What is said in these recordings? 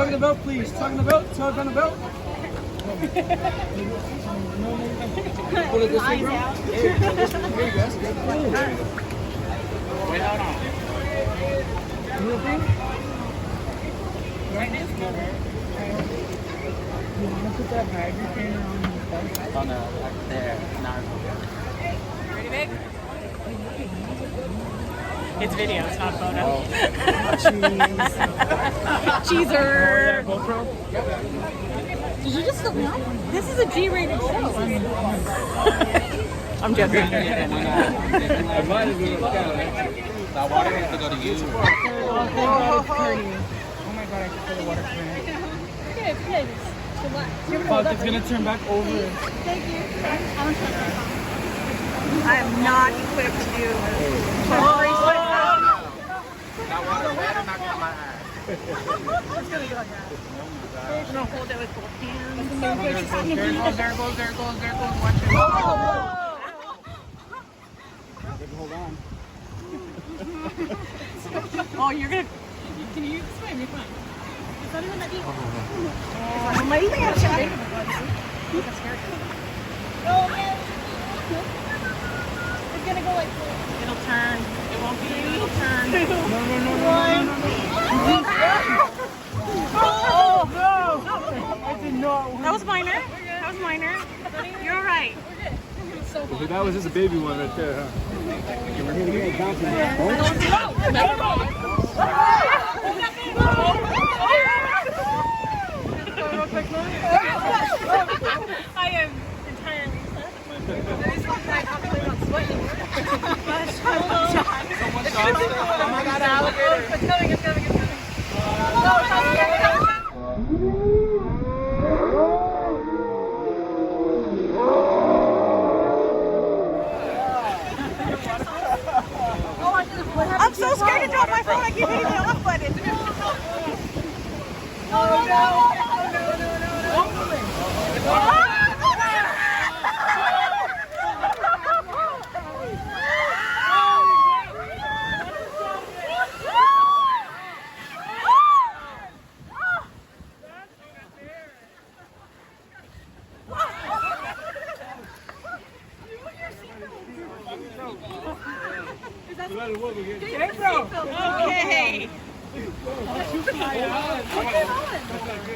Tug on the belt, please. Tug on the belt. Tug on the belt. Pull it this way, bro. Here you go. Here you go. That's good. Wait, hold on. Anything? Right this cover. You want to put that hydrogen on the belt? Oh no, like there. Not Ready, Vic? It's video, it's not photo. Oh. Cheese. Cheeser. GoPro? Did you just film me on? This is a G-rated show. I'm joking. I might as well count. That water has to go to you. Oh, thank God it's Curdy. Oh my God, I can feel the water coming. Good, good. Fuck, it's gonna turn back over. Thank you. I am not equipped to do That water better not come my eye. It's gonna go like that. We're gonna hold it with both hands. There goes. Watch it. Hold on. Oh, you're gonna. Can you swim? You're fine. It's not even that deep. Oh, my God. Oh, yes. It's gonna go like this. It'll turn. It won't be. It'll turn. No. Oh, No! I did not. that was minor. That was minor. You're all right. That was just a baby one right there, huh? I am entirely set. Oh my God, alligator. It's coming. I'm so scared to drop my phone. I keep hitting the off button. Okay.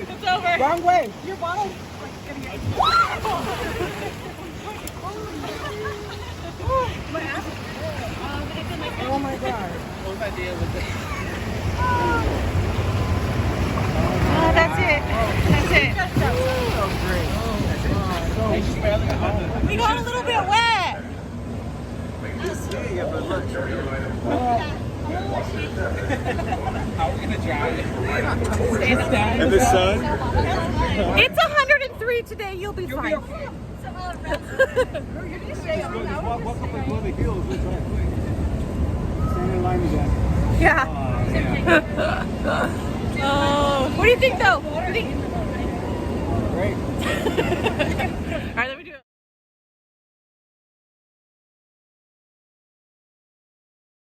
It's over. Wrong way. Your bottle's gonna get. What happened? Oh my God. What was the idea with this? Oh, that's it. That's it. We got a little bit wet. How are we gonna drive? And the sun? It's 103 today. You'll be fine. Walk up and go the hills. Stand in line again. Yeah. Oh, what do you think though? What do you think? Great. All right, let me